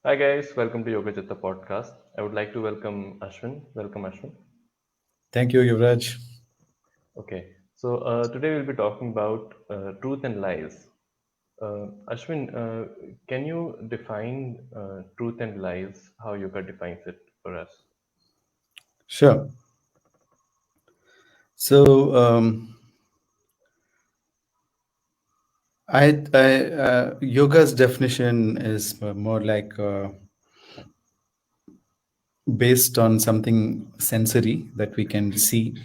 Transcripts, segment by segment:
Hi guys, welcome to Yoga Chitta podcast. I would like to welcome Ashwin. Welcome Ashwin. Thank you, Yuvraj. Okay, today we'll be talking about truth and lies. Ashwin, can you define truth and lies? How yoga defines it for us? Sure. So, yoga's definition is more like based on something sensory that we can see,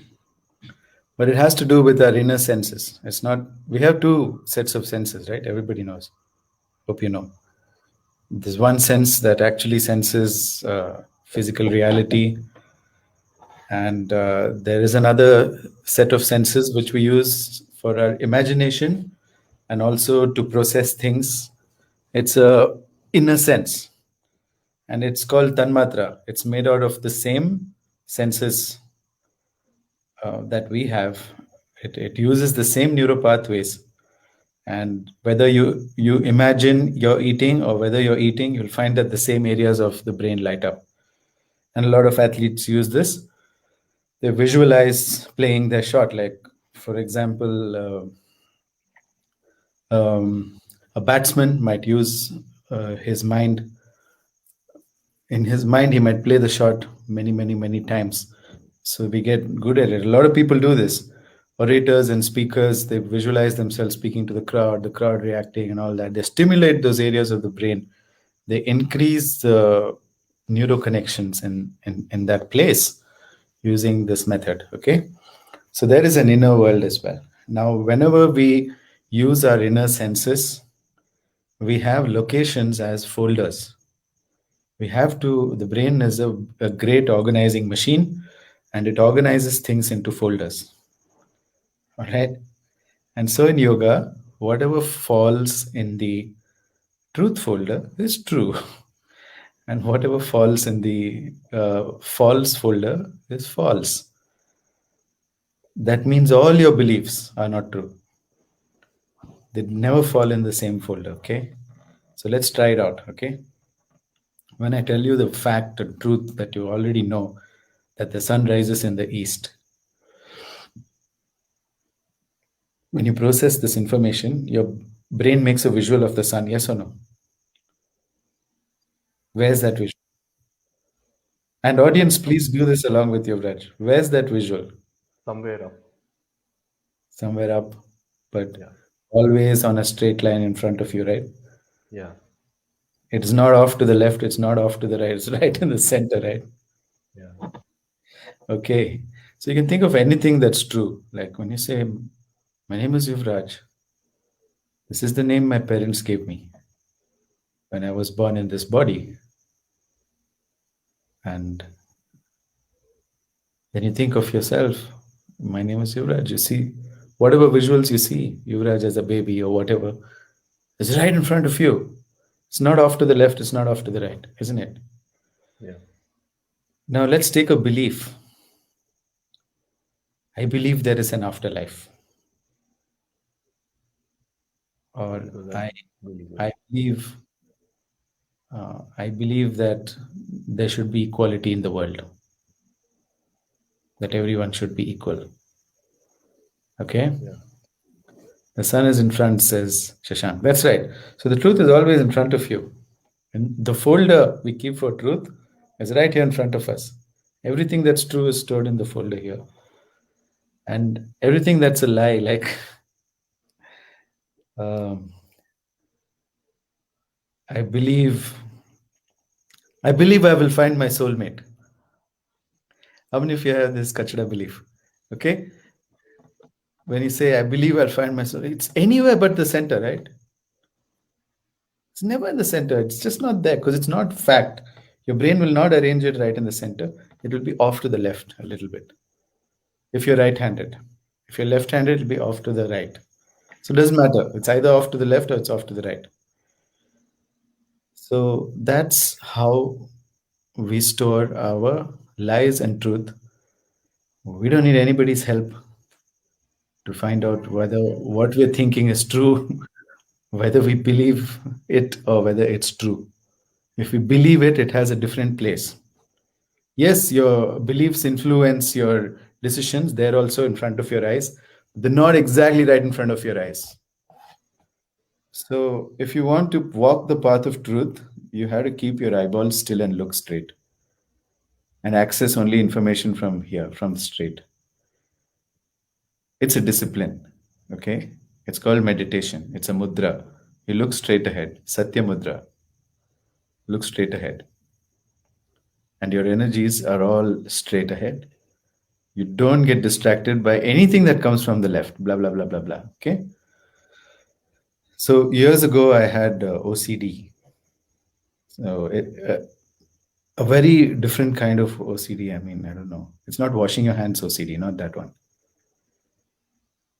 but it has to do with our inner senses. It's not. We have two sets of senses, right? Everybody knows. Hope you know. There's one sense that actually senses physical reality, and there is another set of senses which we use for our imagination and also to process things. It's a inner sense, and it's called tanmatra. It's made out of the same senses that we have. It uses the same neural pathways, and whether you imagine you're eating or whether you're eating, you'll find that the same areas of the brain light up. And a lot of athletes use this. They visualize playing their shot, like for example, a batsman might use his mind. In his mind, he might play the shot many times. So we get good at it. A lot of people do this. Orators and speakers, they visualize themselves speaking to the crowd reacting and all that. They stimulate those areas of the brain. They increase the neuroconnections in that place using this method. Okay. So there is an inner world as well. Now, whenever we use our inner senses, we have locations as folders. We have to, the brain is a great organizing machine, and it organizes things into folders. All right. And so in yoga, whatever falls in the truth folder is true. And whatever falls in the false folder is false. That means all your beliefs are not true. They never fall in the same folder. Okay. So let's try it out. Okay. When I tell you the fact and truth that you already know, that the sun rises in the east, when you process this information, your brain makes a visual of the sun, yes or no? Where's that visual? And audience, please do this along with your Raj. Where's that visual? Somewhere up. Somewhere up, but Yeah, always on a straight line in front of you, right? yeah, It's not off to the left, it's not off to the right, it's right in the center, right? yeah. Okay. So you can think of anything that's true. Like when you say, my name is Yuvraj, this is the name my parents gave me when I was born in this body. And then you think of yourself, my name is Yuvraj. You see, whatever visuals you see, Yuvraj as a baby or whatever, is right in front of you. It's not off to the left, it's not off to the right, isn't it? Yeah. Now let's take a belief. I believe there is an afterlife, or Because I I, believe it. I believe that there should be equality in the world, that everyone should be equal. Okay? Yeah, The sun is in front, says Shashank. That's right. So the truth is always in front of you. And the folder we keep for truth is right here in front of us. Everything that's true is stored in the folder here. And everything that's a lie, like um, I believe, I believe I will find my soulmate. How many of you have this kachada belief? Okay, when you say I believe I'll find my soul, it's anywhere but the center, right? It's never in the center. It's just not there because it's not fact. Your brain will not arrange it right in the center. It will be off to the left a little bit. If you're right-handed, if you're left-handed, it'll be off to the right. So it doesn't matter. It's either off to the left or it's off to the right. So that's how we store our lies and truth. We don't need anybody's help to find out whether what we're thinking is true, whether we believe it or whether it's true. If we believe it, it has a different place. Yes, your beliefs influence your decisions. They're also in front of your eyes. They're not exactly right in front of your eyes. So, if you want to walk the path of truth, you have to keep your eyeballs still and look straight and access only information from here, from straight. It's a discipline. Okay. It's called meditation. It's a mudra. You look straight ahead. Satya mudra. Look straight ahead. And your energies are all straight ahead. You don't get distracted by anything that comes from the left. Blah, blah, blah, blah, blah. Okay. So years ago, I had OCD. So a very different kind of OCD. I mean, I don't know. It's not washing your hands OCD, not that one.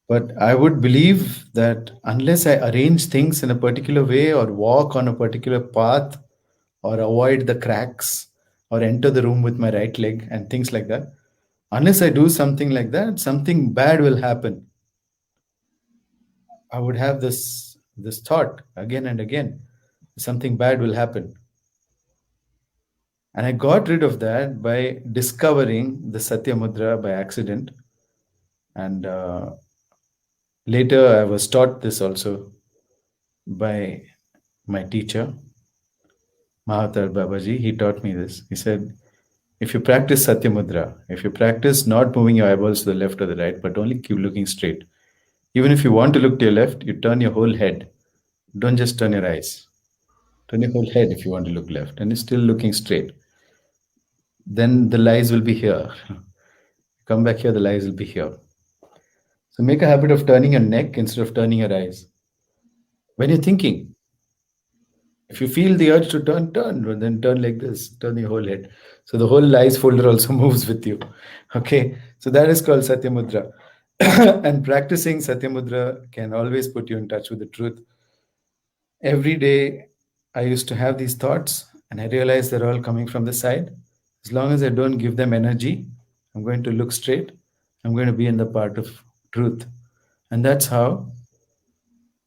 But I would believe that unless I arrange things in a particular way or walk on a particular path or avoid the cracks or enter the room with my right leg and things like that, unless I do something like that, something bad will happen. I would have this thought again and again, something bad will happen. And I got rid of that by discovering the Satya Mudra by accident. And later I was taught this also by my teacher, Mahatar Babaji. He taught me this. He said, if you practice Satya Mudra, if you practice not moving your eyeballs to the left or the right, but only keep looking straight, even if you want to look to your left, you turn your whole head. Don't just turn your eyes. Turn your whole head if you want to look left and you're still looking straight. Then the lies will be here. Come back here, the lies will be here. So make a habit of turning your neck instead of turning your eyes. When you're thinking, if you feel the urge to turn, turn, but then turn like this, turn your whole head. So the whole lies folder also moves with you. Okay, so that is called Satya Mudra. And practicing Satya Mudra can always put you in touch with the truth. Every day, I used to have these thoughts, and I realized they're all coming from the side. As long as I don't give them energy, I'm going to look straight. I'm going to be in the part of truth. And that's how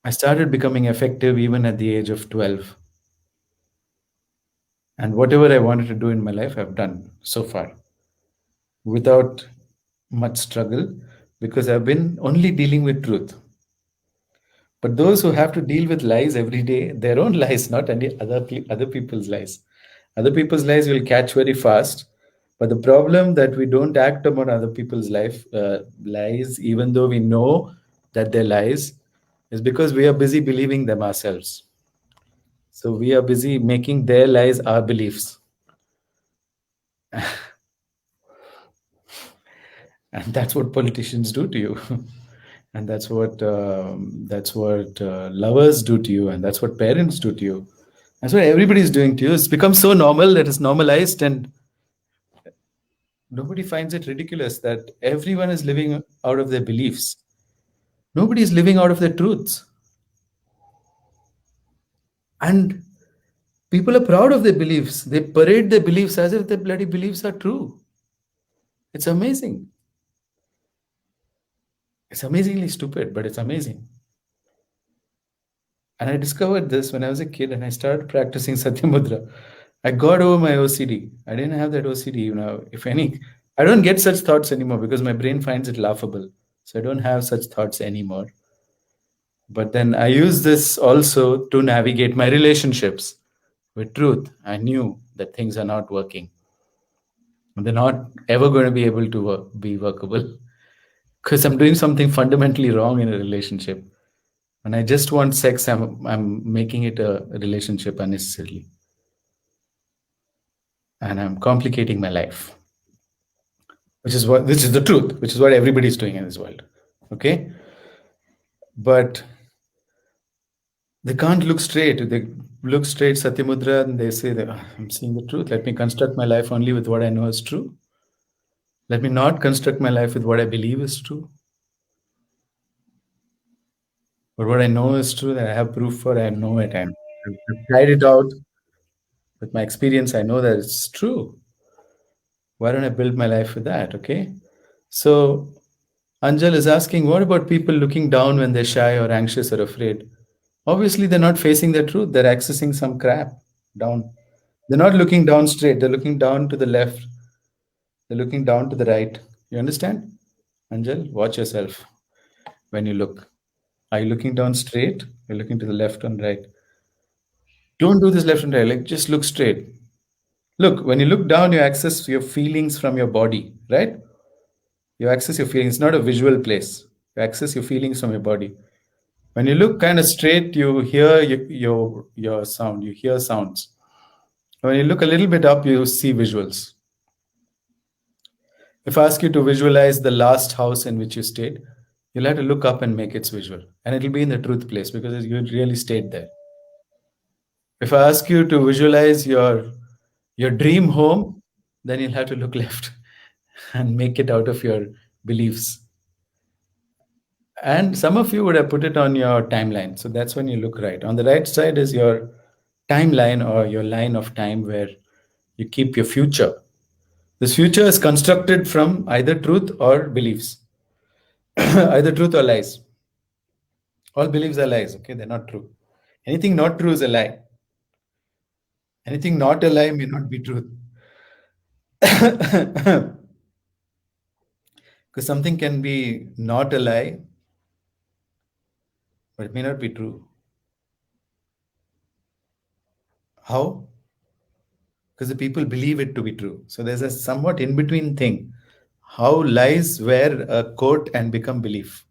I started becoming effective even at the age of 12. And whatever I wanted to do in my life, I've done so far without much struggle because I've been only dealing with truth. But those who have to deal with lies every day, their own lies, not any other people's lies. Other people's lies will catch very fast. But the problem that we don't act upon other people's lies, even though we know that they're lies, is because we are busy believing them ourselves. So we are busy making their lies our beliefs. And that's what politicians do to you. And that's what lovers do to you, and that's what parents do to you. That's what everybody's doing to you. It's become so normal that it's normalized, and nobody finds it ridiculous that everyone is living out of their beliefs. Nobody is living out of their truths. And people are proud of their beliefs. They parade their beliefs as if their bloody beliefs are true. It's amazing. It's amazingly stupid, but it's amazing. And I discovered this when I was a kid and I started practicing Satya Mudra. I got over my OCD. I didn't have that OCD, if any. I don't get such thoughts anymore because my brain finds it laughable. So I don't have such thoughts anymore. But then I use this also to navigate my relationships with truth. I knew that things are not working. They're not ever going to be able to be workable because I'm doing something fundamentally wrong in a relationship. When I just want sex, I'm making it a relationship unnecessarily. And I'm complicating my life. Which is the truth, which is what everybody's doing in this world. Okay? But they can't look straight. They look straight, Satya Mudra, and they say that I'm seeing the truth. Let me construct my life only with what I know is true. Let me not construct my life with what I believe is true. But what I know is true, that I have proof for, I know it. I've tried it out. With my experience, I know that it's true. Why don't I build my life with that? Okay. So Anjal is asking, what about people looking down when they're shy or anxious or afraid? Obviously, they're not facing the truth. They're accessing some crap down. They're not looking down straight, they're looking down to the left, they're looking down to the right. You understand? Anjal, watch yourself when you look. Are you looking down straight? You're looking to the left and right. Don't do this left and right, like just look straight. Look, when you look down, you access your feelings from your body, right? You access your feelings. It's not a visual place. You access your feelings from your body. When you look kind of straight, you hear your sound. You hear sounds. When you look a little bit up, you see visuals. If I ask you to visualize the last house in which you stayed, you'll have to look up and make it visual, and it'll be in the truth place because you really stayed there. If I ask you to visualize your dream home, then you'll have to look left and make it out of your beliefs. And some of you would have put it on your timeline. So that's when you look right. On the right side is your timeline or your line of time where you keep your future. This future is constructed from either truth or beliefs, either truth or lies. All beliefs are lies, okay? They're not true. Anything not true is a lie. Anything not a lie may not be truth. Because something can be not a lie, but it may not be true. How? Because the people believe it to be true. So there's a somewhat in between thing. How lies wear a coat and become belief.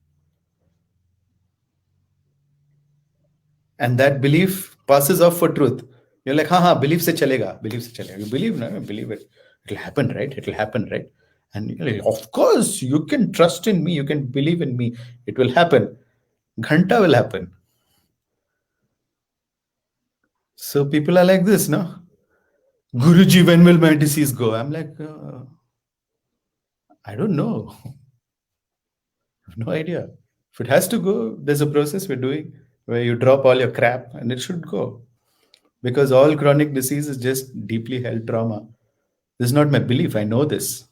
And that belief passes off for truth. You're like, ha, belief se chalega, belief se chalega. You believe, no? You believe it. It'll happen, right? It'll happen, right? And you're like, of course, you can trust in me. You can believe in me. It will happen. Ghanta will happen. So people are like this, no? Guruji, when will my disease go? I'm like, I don't know. I have no idea. If it has to go, there's a process we're doing where you drop all your crap and it should go. Because all chronic disease is just deeply held trauma. This is not my belief. I know this.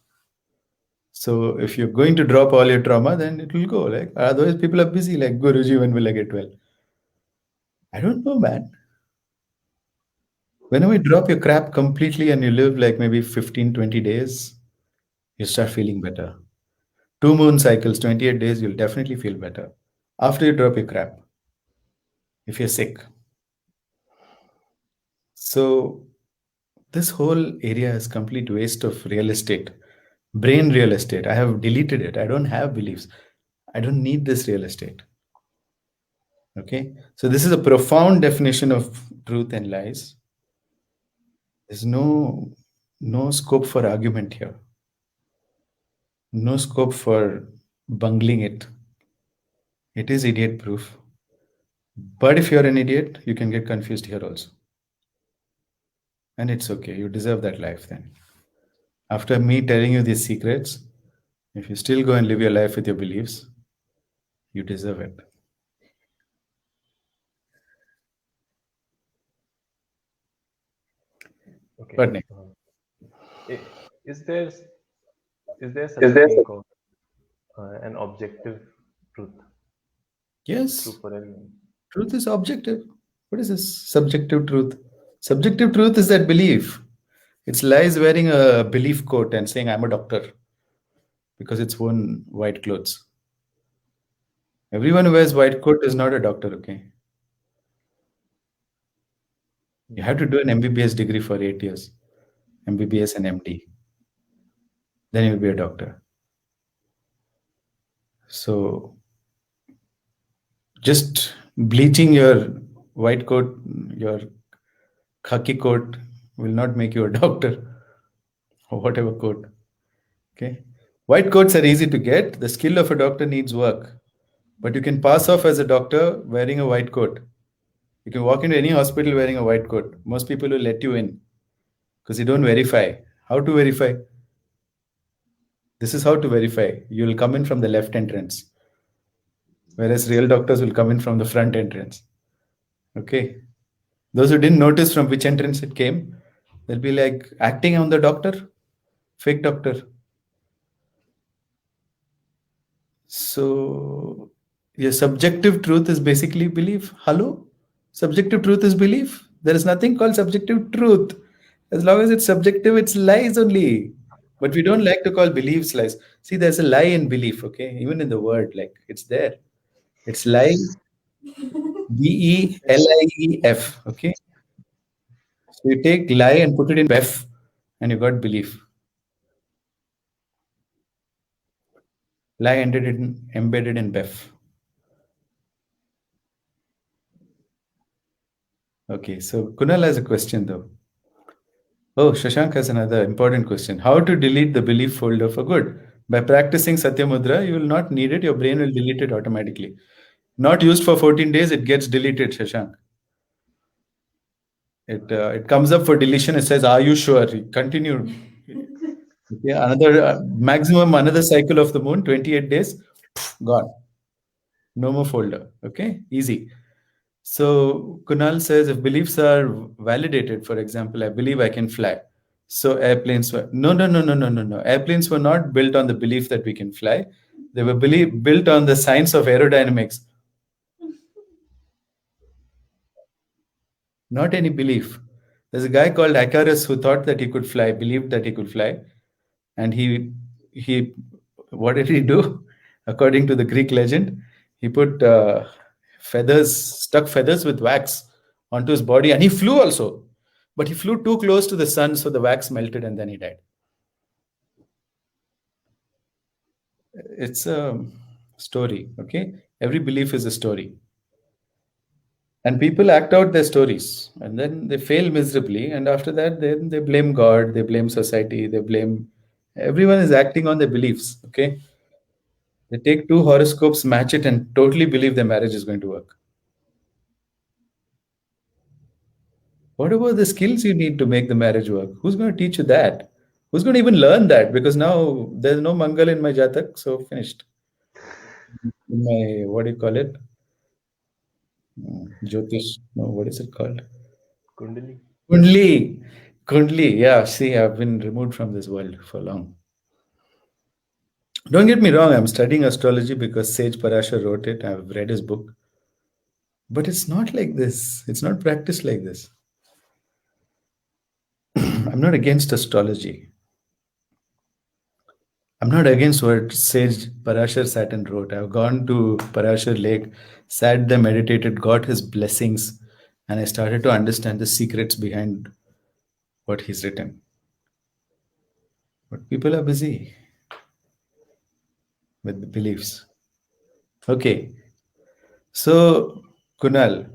So if you're going to drop all your trauma, then it will go. Like otherwise, people are busy. Like Guruji, when will I get well? I don't know, man. Whenever you drop your crap completely and you live like maybe 15, 20 days, you start feeling better. 2 moon cycles, 28 days, you'll definitely feel better. After you drop your crap, if you're sick. So this whole area is complete waste of real estate, brain real estate. I have deleted it. I don't have beliefs. I don't need this real estate. Okay. So this is a profound definition of truth and lies. There's no scope for argument here. No scope for bungling it. It is idiot proof. But if you're an idiot, you can get confused here also. And it's okay. You deserve that life then. After me telling you these secrets, if you still go and live your life with your beliefs, you deserve it. Okay. But Nick, I- is there such a thing called an objective truth? yes, True for everyone. truth is objective. What is this subjective truth? Subjective truth is that belief. It's lies wearing a belief coat and saying, I'm a doctor because it's worn white clothes. Everyone who wears white coat is not a doctor, okay? You have to do an MBBS degree for 8 years, MBBS and MD. Then you'll be a doctor. So just bleaching your white coat, your khaki coat will not make you a doctor or whatever coat. Okay. White coats are easy to get. The skill of a doctor needs work. But you can pass off as a doctor wearing a white coat. You can walk into any hospital wearing a white coat. Most people will let you in because you don't verify. How to verify? This is how to verify. You will come in from the left entrance, whereas real doctors will come in from the front entrance. Okay. Those who didn't notice from which entrance it came, they'll be like acting on the doctor, fake doctor. So, your subjective truth is basically belief. Hello? Subjective truth is belief. There is nothing called subjective truth. As long as it's subjective, it's lies only. But we don't like to call beliefs lies. See, there's a lie in belief, okay? Even in the word, like it's there. It's lie, Belief, okay? So you take lie and put it in bef, and you got belief. Lie embedded in bef. Okay, so Kunal has a question though. Oh, Shashank has another important question. How to delete the belief folder for good? By practicing Satyamudra, you will not need it. Your brain will delete it automatically. Not used for 14 days, it gets deleted, Shashank. It comes up for deletion. It says, "Are you sure?" Continue. Okay, another maximum another cycle of the moon, 28 days, gone. No more folder. Okay, easy. So Kunal says if beliefs are validated, for example, I believe I can fly. So airplanes were no. Airplanes were not built on the belief that we can fly. They were built on the science of aerodynamics, not any belief. There's a guy called Icarus who thought that he could fly, believed that he could fly, and he what did he do? According to the Greek legend, he put stuck feathers with wax onto his body, and he flew also. But he flew too close to the sun, so the wax melted, and then he died. It's a story, okay? Every belief is a story. And people act out their stories and then they fail miserably. And after that, then they blame God, they blame society, they blame everyone is acting on their beliefs, okay? They take two horoscopes, match it, and totally believe their marriage is going to work. What about the skills you need to make the marriage work? Who's going to teach you that? Who's going to even learn that? Because now there's no Mangal in my Jatak, so finished. In my, what do you call it? Jyotish. No, what is it called? Kundali. Kundli. Kundli. Yeah, see, I've been removed from this world for long. Don't get me wrong, I'm studying astrology because Sage Parashar wrote it. I've read his book. But it's not like this. It's not practiced like this. I'm not against astrology. I'm not against what Sage Parashar sat and wrote. I've gone to Parashar Lake, sat there, meditated, got his blessings, and I started to understand the secrets behind what he's written. But people are busy with the beliefs. Okay. So, Kunal,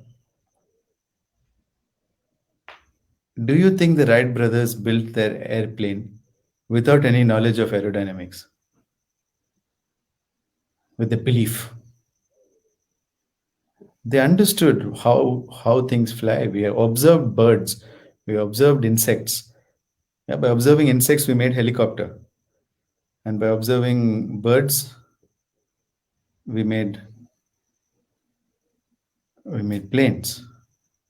do you think the Wright brothers built their airplane without any knowledge of aerodynamics? With the belief. They understood how things fly. We observed birds, we observed insects. Yeah, by observing insects, we made helicopter, and by observing birds, we made planes.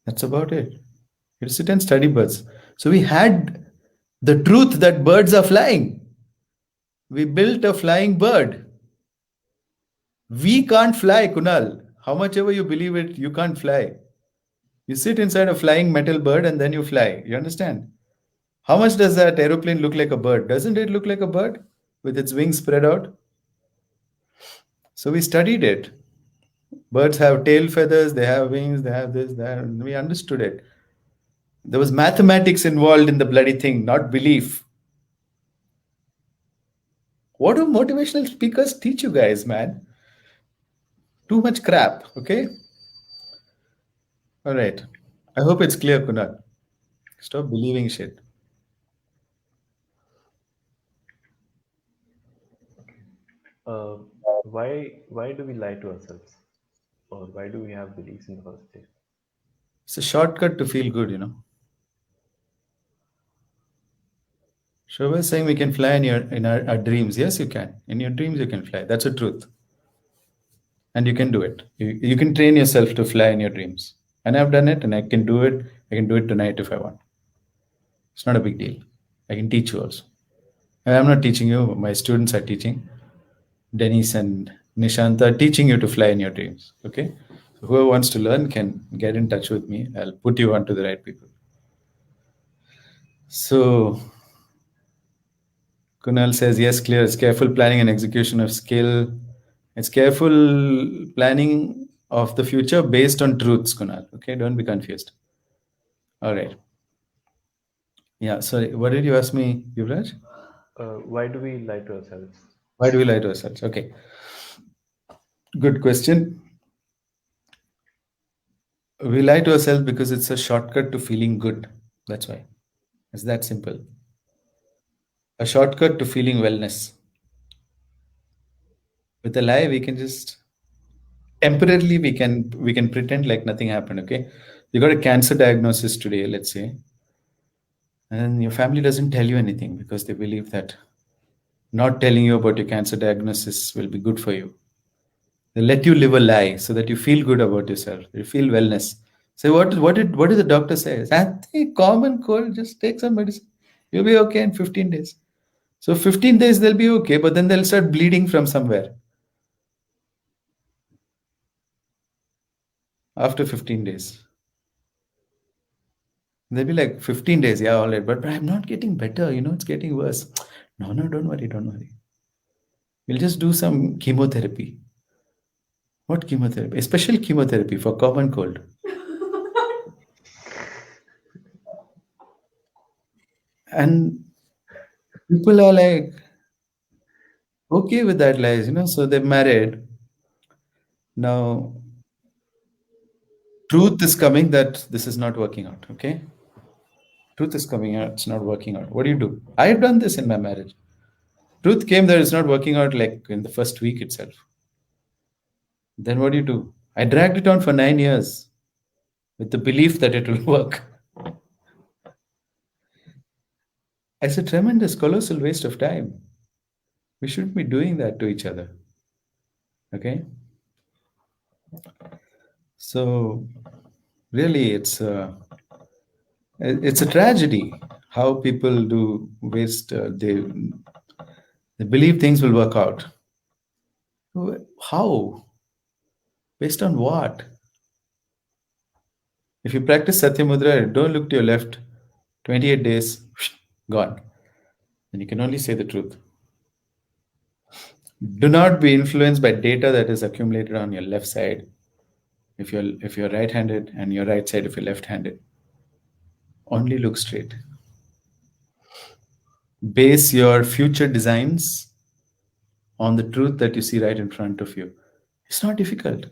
That's about it. You sit and study birds. So we had the truth that birds are flying. We built a flying bird. We can't fly, Kunal. How much ever you believe it, you can't fly. You sit inside a flying metal bird and then you fly. You understand? How much does that aeroplane look like a bird? Doesn't it look like a bird with its wings spread out? So we studied it. Birds have tail feathers, they have wings, they have this, that. We understood it. There was mathematics involved in the bloody thing, not belief. What do motivational speakers teach you guys, man? Too much crap, okay? All right. I hope it's clear, Kunal. Stop believing shit. Uh, why do we lie to ourselves, or why do we have beliefs in the first place? It's a shortcut to feel good, you know. Shobha is saying we can fly in our dreams. Yes, you can. In your dreams, you can fly. That's a truth. And you can do it. You can train yourself to fly in your dreams. And I've done it and I can do it. I can do it tonight if I want. It's not a big deal. I can teach you also. And I'm not teaching you, my students are teaching. Denise and Nishant are teaching you to fly in your dreams. Okay? So whoever wants to learn can get in touch with me. I'll put you onto the right people. So Kunal says, yes, clear. It's careful planning and execution of skill. It's careful planning of the future based on truths, Kunal. Okay, don't be confused. All right. Yeah, sorry. What did you ask me, Yuvraj? Why do we lie to ourselves? Why do we lie to ourselves? Okay, good question. We lie to ourselves because it's a shortcut to feeling good. That's why. It's that simple. A shortcut to feeling wellness. With a lie, we can just temporarily we can pretend like nothing happened. Okay, you got a cancer diagnosis today, let's say, and your family doesn't tell you anything because they believe that not telling you about your cancer diagnosis will be good for you. They let you live a lie so that you feel good about yourself. You feel wellness. So what did the doctor say? I think common cold. Just take some medicine. You'll be okay in 15 days. So 15 days they'll be okay, but then they'll start bleeding from somewhere after 15 days. They'll be like 15 days, yeah, all right, but I'm not getting better. It's getting worse. No, no, don't worry, don't worry. We'll just do some chemotherapy. What chemotherapy? A special chemotherapy for common cold. And people are like, okay with that lies, so they're married. Now, truth is coming that this is not working out, okay? Truth is coming out, it's not working out. What do you do? I've done this in my marriage. Truth came that it's not working out like in the first week itself. Then what do you do? I dragged it on for 9 years with the belief that it will work. It's a tremendous, colossal waste of time. We shouldn't be doing that to each other, okay? So, really, it's a tragedy how people do waste. They believe things will work out. How? Based on what? If you practice Satyamudra, don't look to your left. 28 days, gone. Then you can only say the truth. Do not be influenced by data that is accumulated on your left side. If you're right-handed and your right side if you're left-handed, only look straight. Base your future designs on the truth that you see right in front of you. It's not difficult.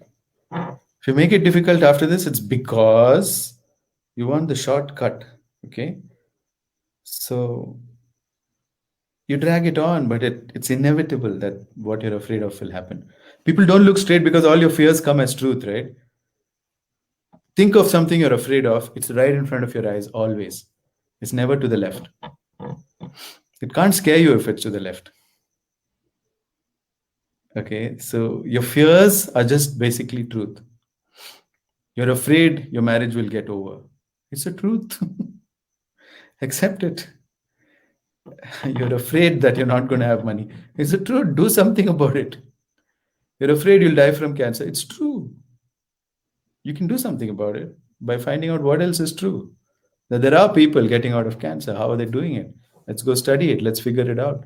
If you make it difficult after this, it's because you want the shortcut. Okay. So you drag it on, but it's inevitable that what you're afraid of will happen. People don't look straight because all your fears come as truth, right? Think of something you're afraid of. It's right in front of your eyes always. It's never to the left. It can't scare you if it's to the left. Okay. So your fears are just basically truth. You're afraid your marriage will get over. It's a truth. Accept it. You're afraid that you're not going to have money. It's a truth. Do something about it. You're afraid you'll die from cancer. It's true. You can do something about it by finding out what else is true. That there are people getting out of cancer. How are they doing it? Let's go study it. Let's figure it out.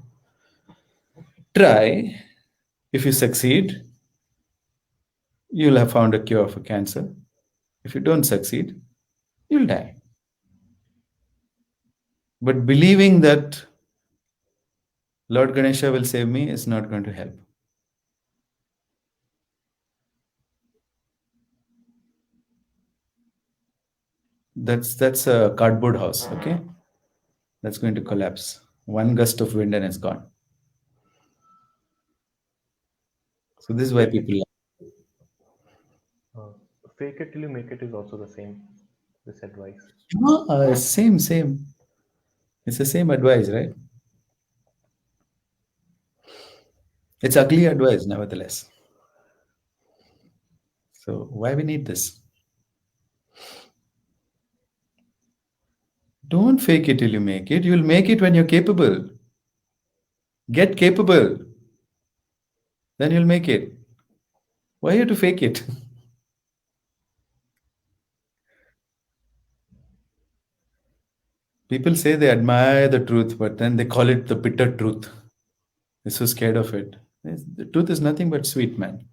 Try. If you succeed, you'll have found a cure for cancer. If you don't succeed, you'll die. But believing that Lord Ganesha will save me is not going to help. That's a cardboard house, okay? That's going to collapse. One gust of wind and it's gone. So this is why Fake it, people uh, fake it till you make it is also the same. This advice. same. It's the same advice, right? It's ugly advice, nevertheless. So why we need this? Don't fake it till you make it. You'll make it when you're capable. Get capable, then you'll make it. Why you have to fake it? People say they admire the truth, but then they call it the bitter truth. They're so scared of it. The truth is nothing but sweet, man.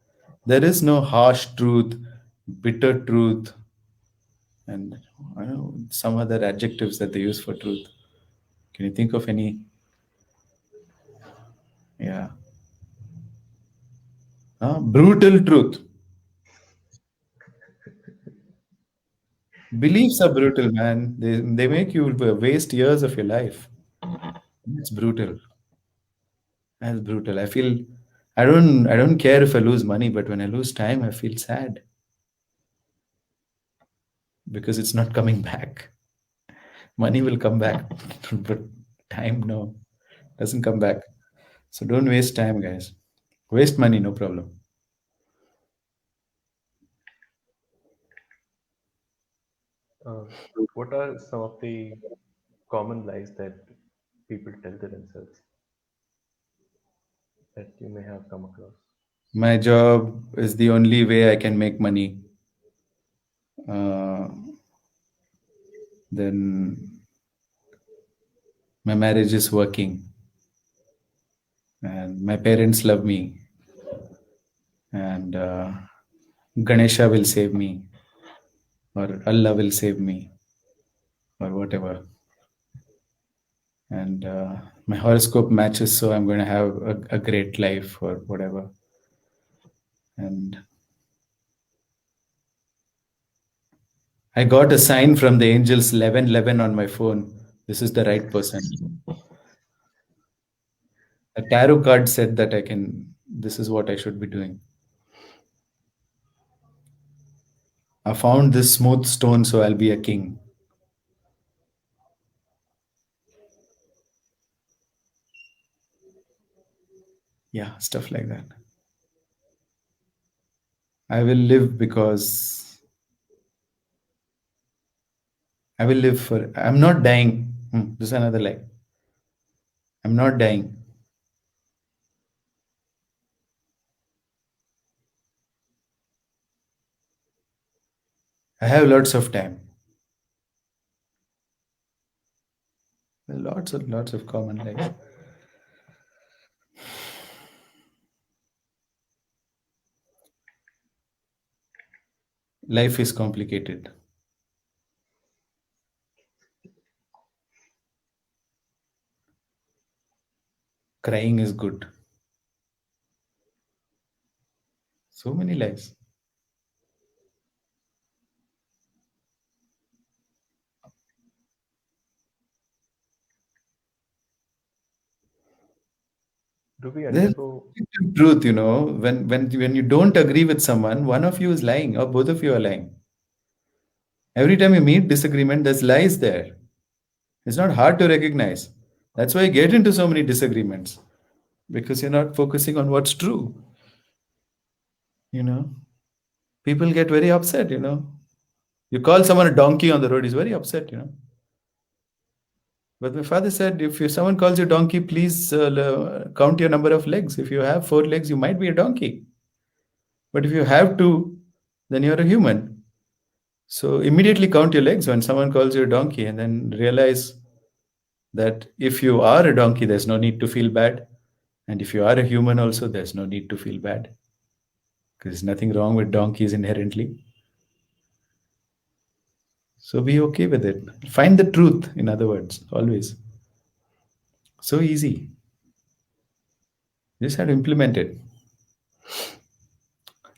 There is no harsh truth, bitter truth, and I don't know some other adjectives that they use for truth. Can you think of any? Yeah. Brutal truth. Beliefs are brutal, man. They make you waste years of your life. It's brutal. That's brutal. I don't care if I lose money, but when I lose time, I feel sad because it's not coming back. Money will come back, but time no, doesn't come back. So don't waste time, guys. Waste money, no problem. Uh, what are some of the common lies that people tell to themselves that you may have come across? My job is the only way I can make money. Uh, then my marriage is working, and my parents love me, and Ganesha will save me, or Allah will save me, or whatever. And my horoscope matches, so I'm going to have a great life, or whatever. And I got a sign from the angels 1111 on my phone. This is the right person. A tarot card said that this is what I should be doing. I found this smooth stone, so I'll be a king. Yeah, stuff like that. I will live because I will live for. I'm not dying. This is another lie. I'm not dying. I have lots of time. Lots of common life. Life is complicated. Crying is good. So many lives. Do we There's undergo truth, when you don't agree with someone, one of you is lying, or both of you are lying. Every time you meet disagreement, there's lies there. It's not hard to recognize. That's why you get into so many disagreements because you're not focusing on what's true. You know, people get very upset. You call someone a donkey on the road, he's very upset. But my father said, if someone calls you donkey, please count your number of legs. If you have 4 legs, you might be a donkey. But if you have two, then you're a human. So immediately count your legs when someone calls you a donkey, and then realize that if you are a donkey, there's no need to feel bad. And if you are a human, also, there's no need to feel bad because there's nothing wrong with donkeys inherently. So be okay with it. Find the truth, in other words, always. So easy. Just have to implement it.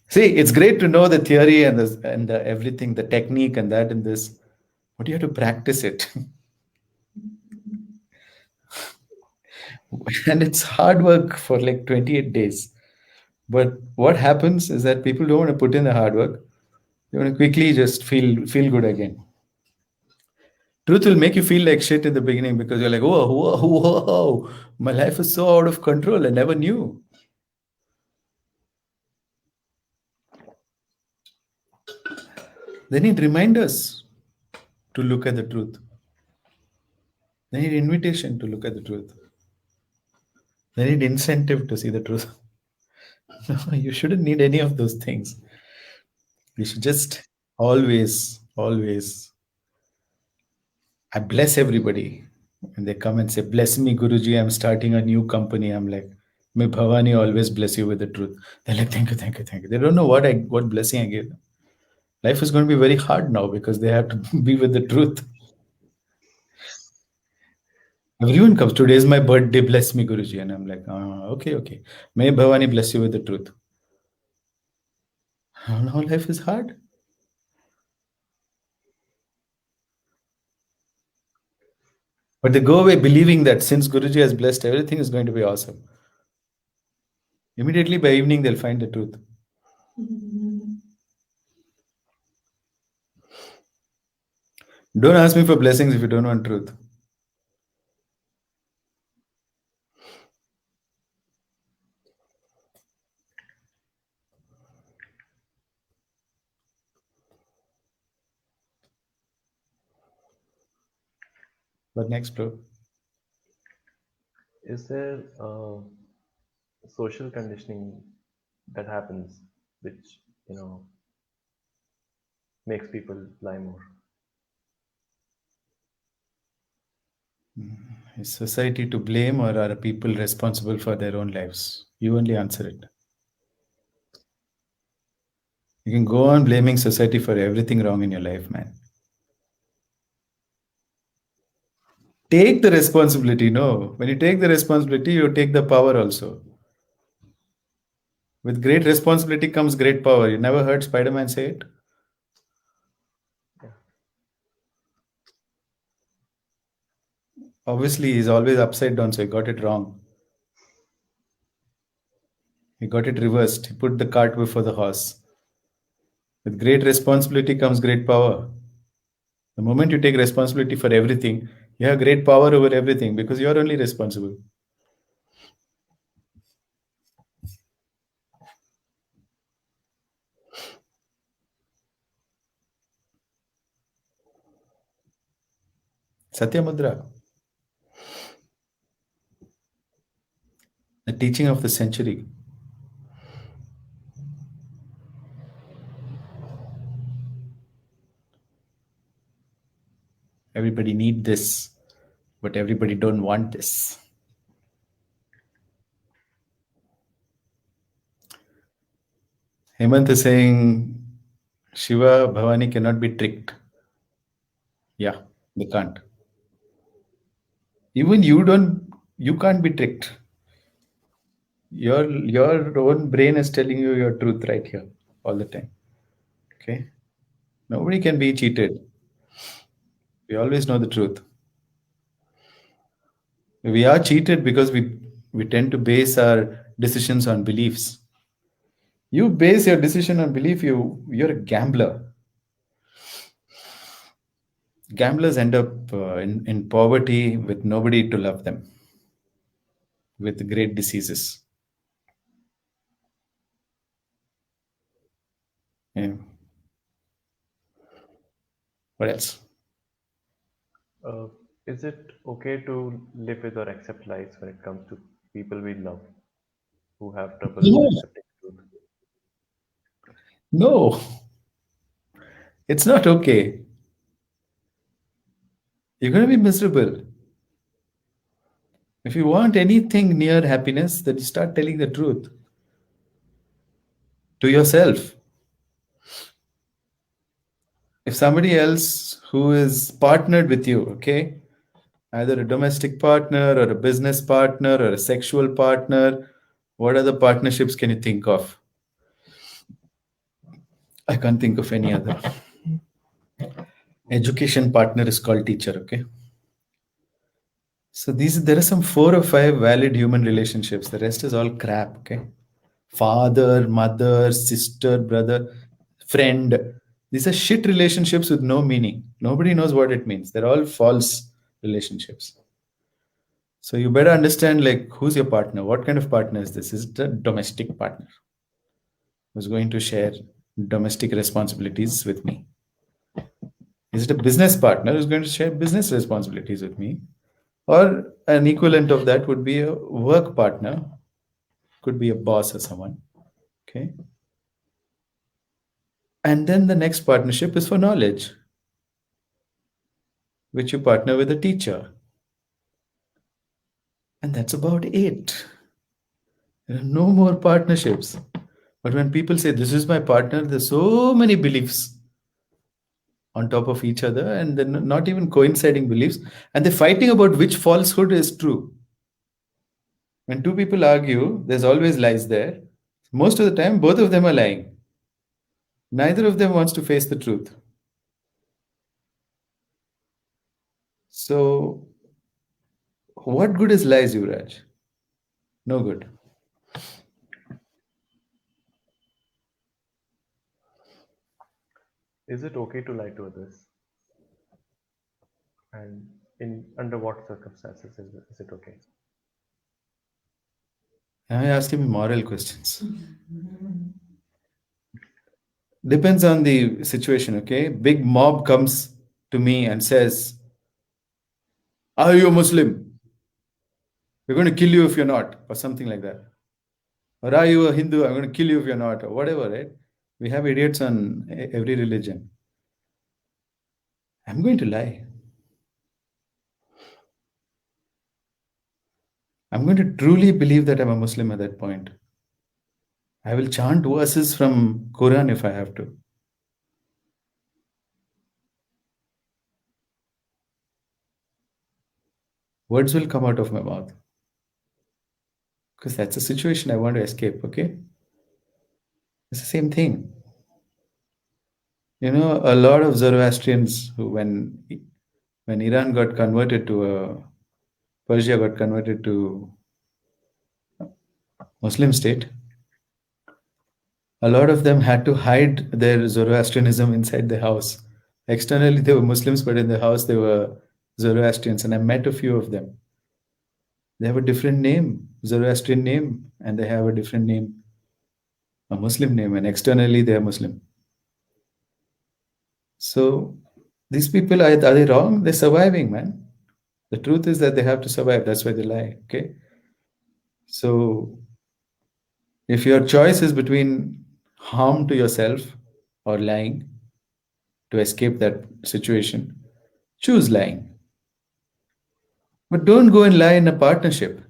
See, it's great to know the theory and the everything, the technique and that and this, but you have to practice it. And it's hard work for like 28 days. But what happens is that people don't want to put in the hard work. They want to quickly just feel good again. Truth will make you feel like shit in the beginning because you're like, whoa, whoa, whoa, my life is so out of control. I never knew. They need reminders to look at the truth. They need invitation to look at the truth. They need incentive to see the truth. No, you shouldn't need any of those things. You should just always, always. I bless everybody. And they come and say, "Bless me, Guruji, I'm starting a new company." I'm like, "May Bhavani always bless you with the truth." They're like, "Thank you, thank you, thank you." They don't know what blessing I gave them. Life is going to be very hard now because they have to be with the truth. Everyone comes. Today is my birthday. Bless me, Guruji. And I'm like, okay, okay. May Bhavani bless you with the truth. Now life is hard. But they go away believing that since Guruji has blessed, everything is going to be awesome. Immediately by evening, they'll find the truth. Don't ask me for blessings if you don't want truth. But next, bro. Is there social conditioning that happens, which makes people lie more? Is society to blame or are people responsible for their own lives? You only answer it. You can go on blaming society for everything wrong in your life, man. Take the responsibility. No. When you take the responsibility, you take the power also. With great responsibility comes great power. You never heard Spider Man say it? Yeah. Obviously, he's always upside down, so he got it wrong. He got it reversed. He put the cart before the horse. With great responsibility comes great power. The moment you take responsibility for everything, you have great power over everything because you're only responsible. Satyamudra, the teaching of the century. Everybody need this, but everybody don't want this. Hemant is saying Shiva Bhavani cannot be tricked. Yeah, they can't. Even you can't be tricked. Your own brain is telling you your truth right here all the time. Okay? Nobody can be cheated. We always know the truth. We are cheated because we tend to base our decisions on beliefs. You base your decision on belief, you're a gambler. Gamblers end up in poverty with nobody to love them, with great diseases. Yeah. What else? Uh, is it okay to live with or accept lies when it comes to people we love who have trouble No, accepting truth? no, it's not okay. You're going to be miserable. If you want anything near happiness, then you start telling the truth to yourself. If somebody else who is partnered with you, okay, either a domestic partner or a business partner or a sexual partner, what other partnerships can you think of? I can't think of any other. Education partner is called teacher, okay? So there are some 4 or 5 valid human relationships. The rest is all crap, okay? Father, mother, sister, brother, friend. These are shit relationships with no meaning. Nobody knows what it means. They're all false relationships. So you better understand like who's your partner? What kind of partner is this? Is it a domestic partner who's going to share domestic responsibilities with me? Is it a business partner who's going to share business responsibilities with me? Or an equivalent of that would be a work partner, could be a boss or someone. Okay. And then the next partnership is for knowledge. which you partner with a teacher. And that's about it. There are no more partnerships. But when people say, "This is my partner," there's so many beliefs on top of each other, and then not even coinciding beliefs. And they're fighting about which falsehood is true. When two people argue, there's always lies there. Most of the time, both of them are lying. Neither of them wants to face the truth. So, what good is lies, Yuvraj? No good. Is it okay to lie to others? And in under what circumstances is it okay? Am I asking me moral questions? Depends on the situation, okay? Big mob comes to me and says, "Are you a Muslim? We're going to kill you if you're not," or something like that. Or, "Are you a Hindu? I'm going to kill you if you're not," or whatever, right? We have idiots on every religion. I'm going to lie. I'm going to truly believe that I'm a Muslim at that point. I will chant verses from Quran if I have to. Words will come out of my mouth because that's a situation I want to escape, okay? It's the same thing. You know, a lot of Zoroastrians who, when Iran got converted to Persia got converted to Muslim state, a lot of them had to hide their Zoroastrianism inside the house. Externally, they were Muslims, but in the house, they were Zoroastrians. And I met a few of them. They have a different name, Zoroastrian name, and they have a different name, a Muslim name, and externally, they are Muslim. So these people, are they wrong? They're surviving, man. The truth is that they have to survive. That's why they lie, okay? So if your choice is between harm to yourself or lying to escape that situation, choose lying. But don't go and lie in a partnership,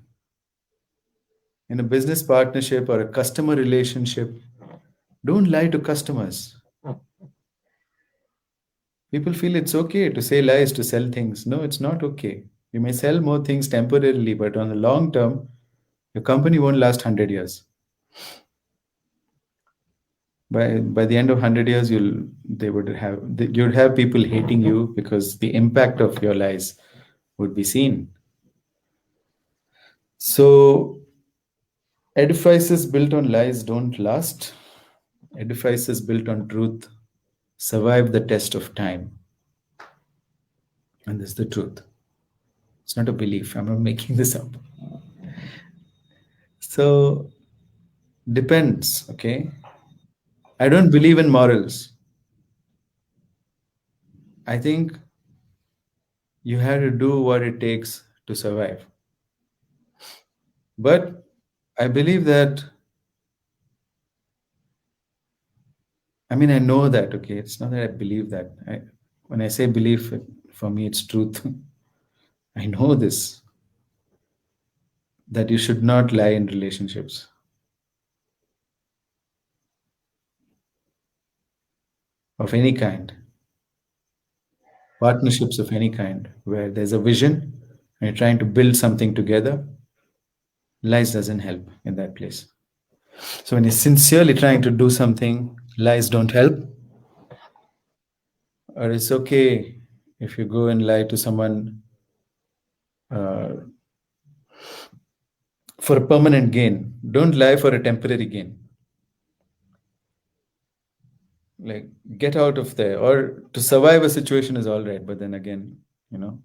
in a business partnership or a customer relationship. Don't lie to customers. People feel it's okay to say lies to sell things. No, it's not okay. You may sell more things temporarily, but on the long term, your company won't last 100 years. By the end of 100 years, you'd have people hating you because the impact of your lies would be seen. So edifices built on lies don't last. Edifices built on truth survive the test of time. And this is the truth. It's not a belief. I'm not making this up. So depends, okay? I don't believe in morals. I think you have to do what it takes to survive. But I believe that, I mean, I know that, okay? It's not that I believe that. When I say belief, for me, it's truth. I know this, that you should not lie in relationships of any kind, partnerships of any kind, where there's a vision and you're trying to build something together. Lies doesn't help in that place. So when you're sincerely trying to do something, lies don't help. Or it's okay if you go and lie to someone uh, for a permanent gain. Don't lie for a temporary gain. Like, get out of there. Or to survive a situation is all right, but then again, you know,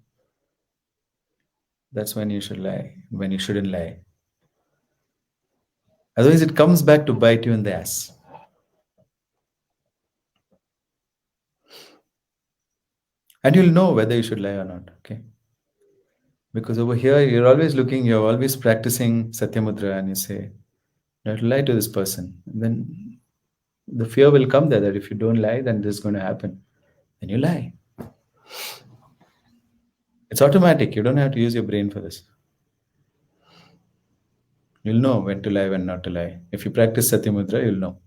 that's when you should lie, when you shouldn't lie. Otherwise, it comes back to bite you in the ass. And you'll know whether you should lie or not, okay? Because over here, you're always practicing Satyamudra, and you say, "You have to lie to this person." And then the fear will come there that if you don't lie, then this is going to happen. Then you lie. It's automatic. You don't have to use your brain for this. You'll know when to lie, when not to lie. If you practice Satyamudra, you'll know.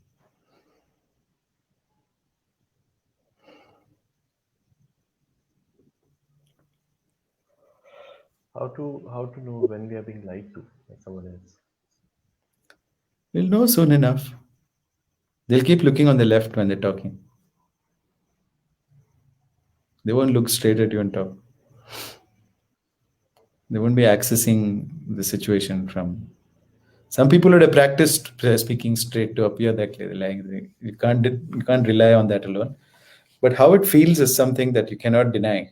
How to know when we are being lied to by someone else? You'll know soon enough. They'll keep looking on the left when they're talking. They won't look straight at you and talk. They won't be accessing the situation from. Some people would have practiced speaking straight to appear that clearly lying. You can't rely on that alone. But how it feels is something that you cannot deny.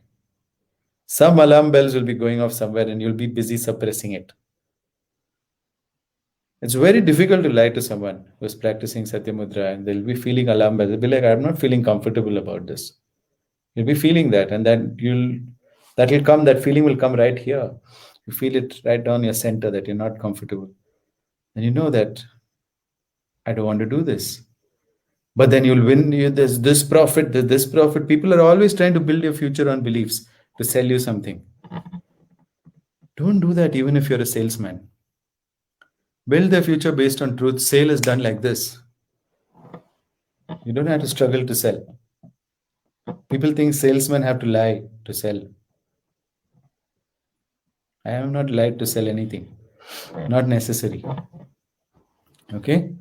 Some alarm bells will be going off somewhere and you'll be busy suppressing it. It's very difficult to lie to someone who's practicing Satyamudra and they'll be feeling alarm bells. They'll be like, I'm not feeling comfortable about this. You'll be feeling that, and then that'll come, that feeling will come right here. You feel it right down your center that you're not comfortable. And you know that I don't want to do this. But then you'll win. There's this profit, there's this profit. People are always trying to build your future on beliefs to sell you something. Don't do that even if you're a salesman. Build their future based on truth. Sale is done like this. You don't have to struggle to sell. People think salesmen have to lie to sell. I am not lied to sell anything. Not necessary. Okay?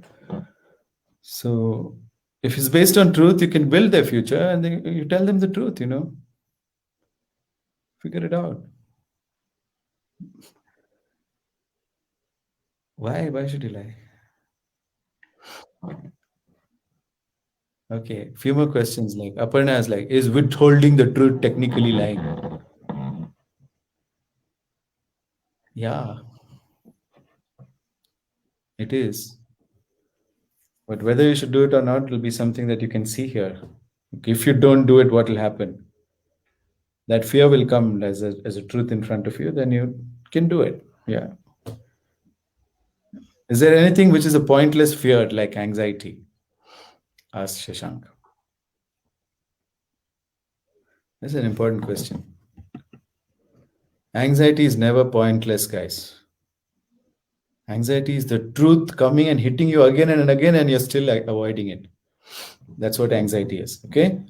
So if it's based on truth, you can build their future and then you tell them the truth. Figure it out. Why? Why should you lie? Okay, few more questions. Like Aparna is like, is withholding the truth technically lying? Yeah, it is. But whether you should do it or not will be something that you can see here. If you don't do it, what will happen? That fear will come as a truth in front of you, then you can do it. Yeah. Is there anything which is a pointless fear like anxiety? Asked Shashank. That's an important question. Anxiety is never pointless, guys. Anxiety is the truth coming and hitting you again and again, and you're still like avoiding it. That's what anxiety is. Okay.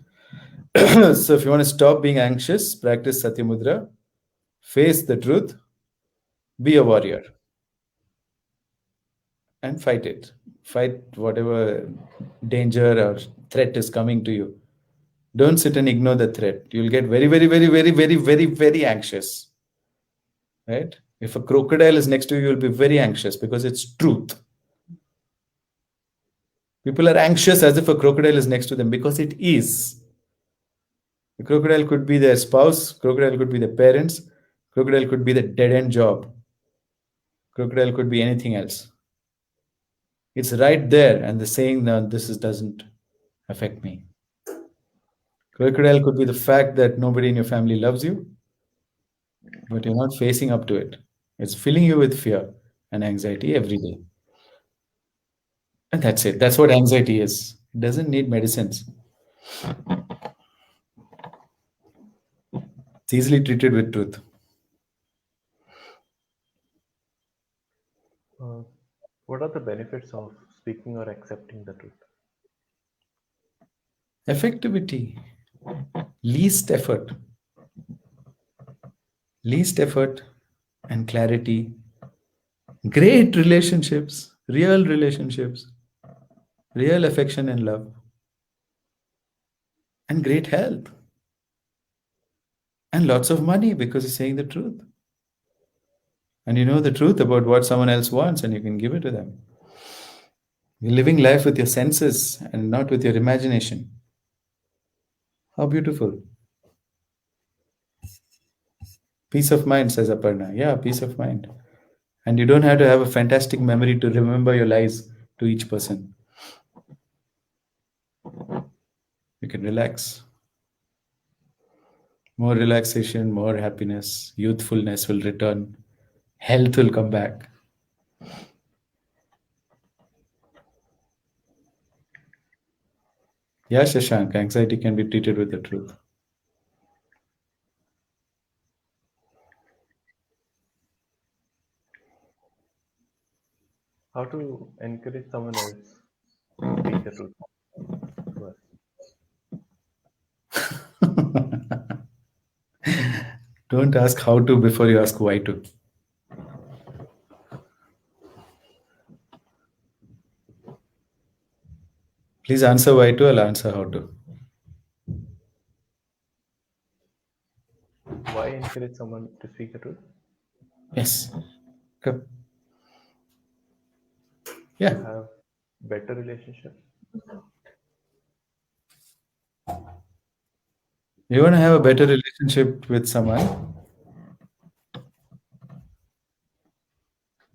So if you want to stop being anxious, practice Satyamudra, face the truth, be a warrior, and fight it. Fight whatever danger or threat is coming to you. Don't sit and ignore the threat. You'll get very, very, very, very, very, very, very anxious. Right? If a crocodile is next to you, you'll be very anxious because it's truth. People are anxious as if a crocodile is next to them because it is. The crocodile could be their spouse, crocodile could be their parents, crocodile could be the dead end job, crocodile could be anything else. It's right there, and the saying, no, doesn't affect me. Crocodile could be the fact that nobody in your family loves you, but you're not facing up to it. It's filling you with fear and anxiety every day. And that's it. That's what anxiety is. It doesn't need medicines. It's easily treated with truth. Uh, what are the benefits of speaking or accepting the truth? Effectivity, least effort, and clarity, great relationships, real affection and love, and great health, and lots of money because you're saying the truth. And you know the truth about what someone else wants, and you can give it to them. You're living life with your senses and not with your imagination. How beautiful. Peace of mind, says Aparna. Yeah, peace of mind. And you don't have to have a fantastic memory to remember your lies to each person. You can relax. More relaxation, more happiness, youthfulness will return, health will come back. Yeah, Shashank, anxiety can be treated with the truth. How to encourage someone else to speak the truth to us? Don't ask how to before you ask why to. Please answer why to, I'll answer how to. Why encourage someone to speak the truth? Yes. Come. To Yeah. have better relationships. You want to have a How? better relationship with someone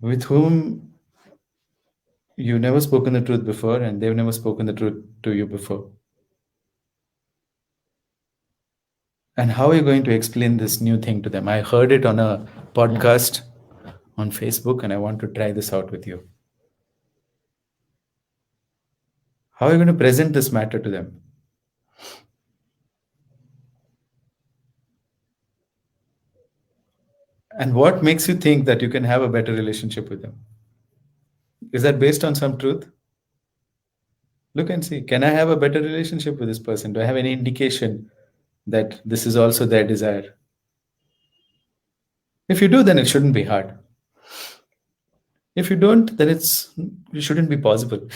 with whom you've never spoken the truth before and they've never spoken the truth to you before. And how are you going to explain this new thing to them? I heard it on a podcast on Facebook and I want to try this out with you. How are you going to present this matter to them? And what makes you think that you can have a better relationship with them? Is that based on some truth? Look and see. Can I have a better relationship with this person? Do I have any indication that this is also their desire? If you do, then it shouldn't be hard. If you don't, then it shouldn't be possible.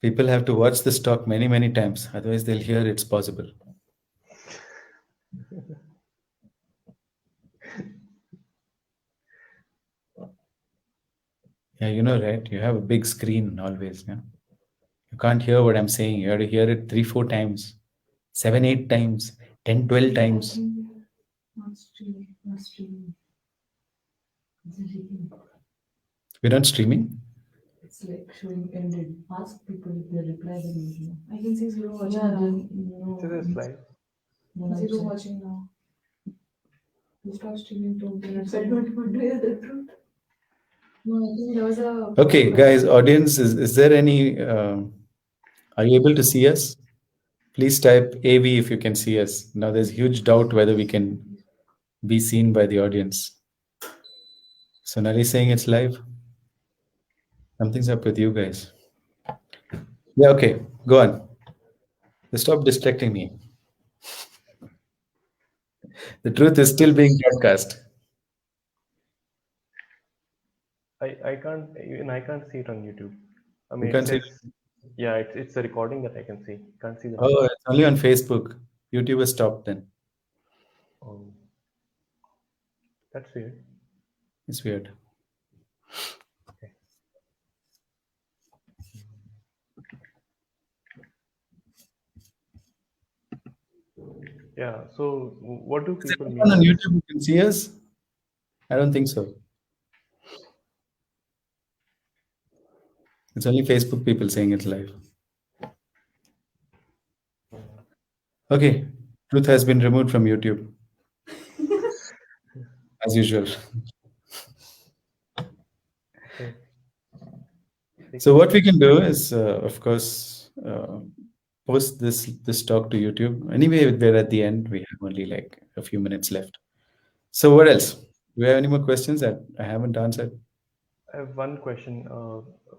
People have to watch this talk many, many times. Otherwise, they'll hear it's possible. Yeah, you know, right? You have a big screen always. Yeah? You can't hear what I'm saying. You have to hear it 3, 4 times, 7, 8 times, 10, 12 times. Not streaming, not streaming. It's leaking. We're not streaming. It's like showing ended. Ask people if they reply, then you know. I can see zero watching Yeah, now. then no. This is live. No, Zero I'm watching now. You start streaming 2 minutes. I don't want to hear the truth. No, I think there was a. Okay, guys, audience, is there any. Are you able to see us? Please type AV if you can see us. Now, there's huge doubt whether we can be seen by the audience. Sonali saying it's live. Something's up with you guys. Yeah, okay, go on. Stop distracting me. The truth is still being broadcast. I can't even I can't see it on YouTube. I You mean, it can't see. says, yeah, it's a recording that I can see. Can't see the Oh, video. it's only on Facebook. YouTube has stopped then. Oh, that's weird. It's weird. Okay. Yeah. So, what do Is it people mean anyone by on this? YouTube who can see us? I don't think so. It's only Facebook people saying it's live. Okay, truth has been removed from YouTube as usual. Okay. So what we can do is, of course, post this talk to YouTube. Anyway, we're at the end. We have only like a few minutes left. So what else? Do we have any more questions that I haven't answered? I have one question.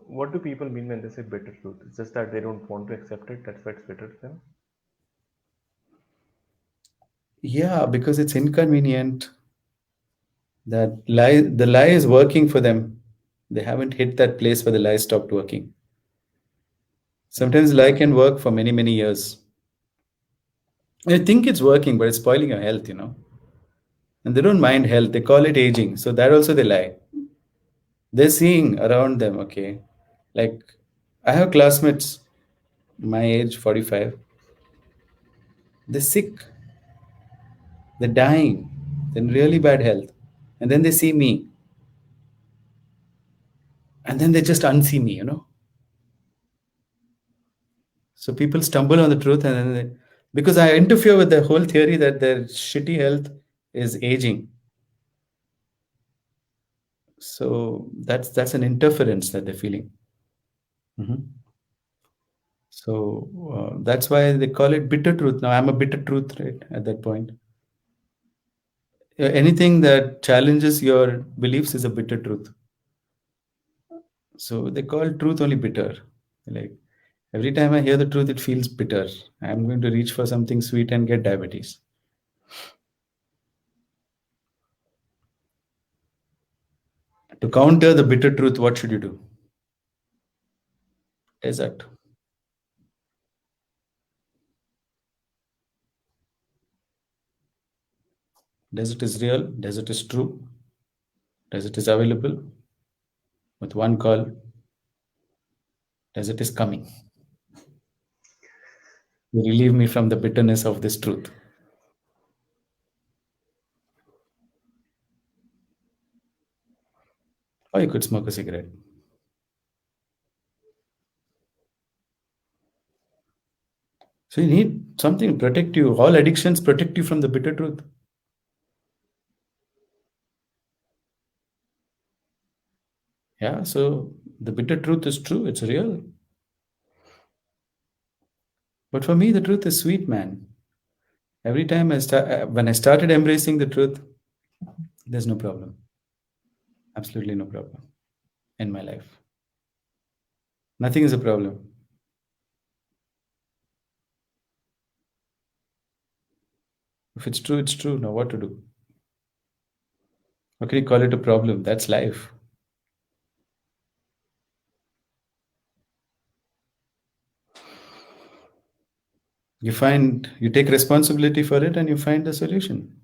What do people mean when they say bitter truth? It's just that they don't want to accept it. That's why it's bitter to them. Yeah, because it's inconvenient. The lie is working for them. They haven't hit that place where the lie stopped working. Sometimes lie can work for many, many years. I think it's working, but it's spoiling your health, And they don't mind health. They call it aging. So that also they lie. They're seeing around them, okay. Like I have classmates my age, 45. They're sick. They're dying. They're in really bad health. And then they see me. And then they just unsee me. So people stumble on the truth and then because I interfere with the whole theory that their shitty health is aging. So that's an interference that they're feeling. Mhm. So that's why they call it bitter truth. Now I'm a bitter truth, right? At that point, anything that challenges your beliefs is a bitter truth. So they call truth only bitter. Like every time I hear the truth, it feels bitter. I'm going to reach for something sweet and get diabetes. To counter the bitter truth, what should you do? Desert. Desert is real. Desert is true. Desert is available. With one call, desert is coming. You relieve me from the bitterness of this truth. Or you could smoke a cigarette. So you need something to protect you. All addictions protect you from the bitter truth. Yeah, so the bitter truth is true, it's real. But for me, the truth is sweet, man. Every time when I started embracing the truth, there's no problem. Absolutely no problem in my life. Nothing is a problem. If it's true, it's true. Now what to do? How can you call it a problem? That's life. You take responsibility for it and you find a solution.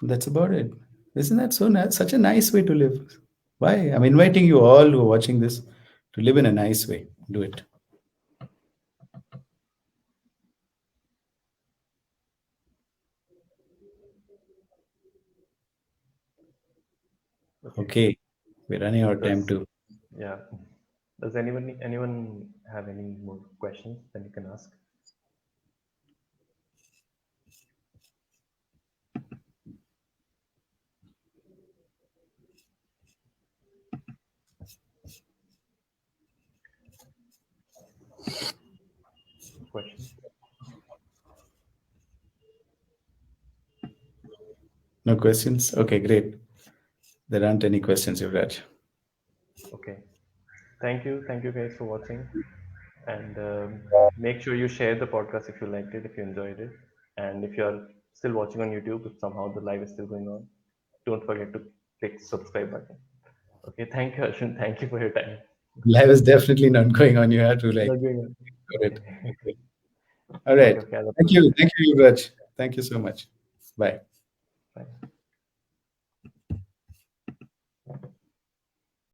That's about it. Isn't that such a nice way to live? Why? I'm inviting you all who are watching this to live in a nice way. Do it. Okay. We're running out of time Does too. yeah. Does anyone have any more questions? Then you can ask. Questions? No questions? Okay, great. There aren't any questions, Yuvraj. Okay. Thank you guys for watching, and make sure you share the podcast if you liked it, if you enjoyed it, and if you're still watching on YouTube, if somehow the live is still going on, don't forget to click subscribe button. Okay, thank you, Ashwin. Thank you for your time. Live is definitely not going on. You have to Not like going on. do it. Okay. Okay. All Okay, right. okay. I'll Thank upload you. it. Thank you, Yuvraj. Thank you so much. Bye. Bye.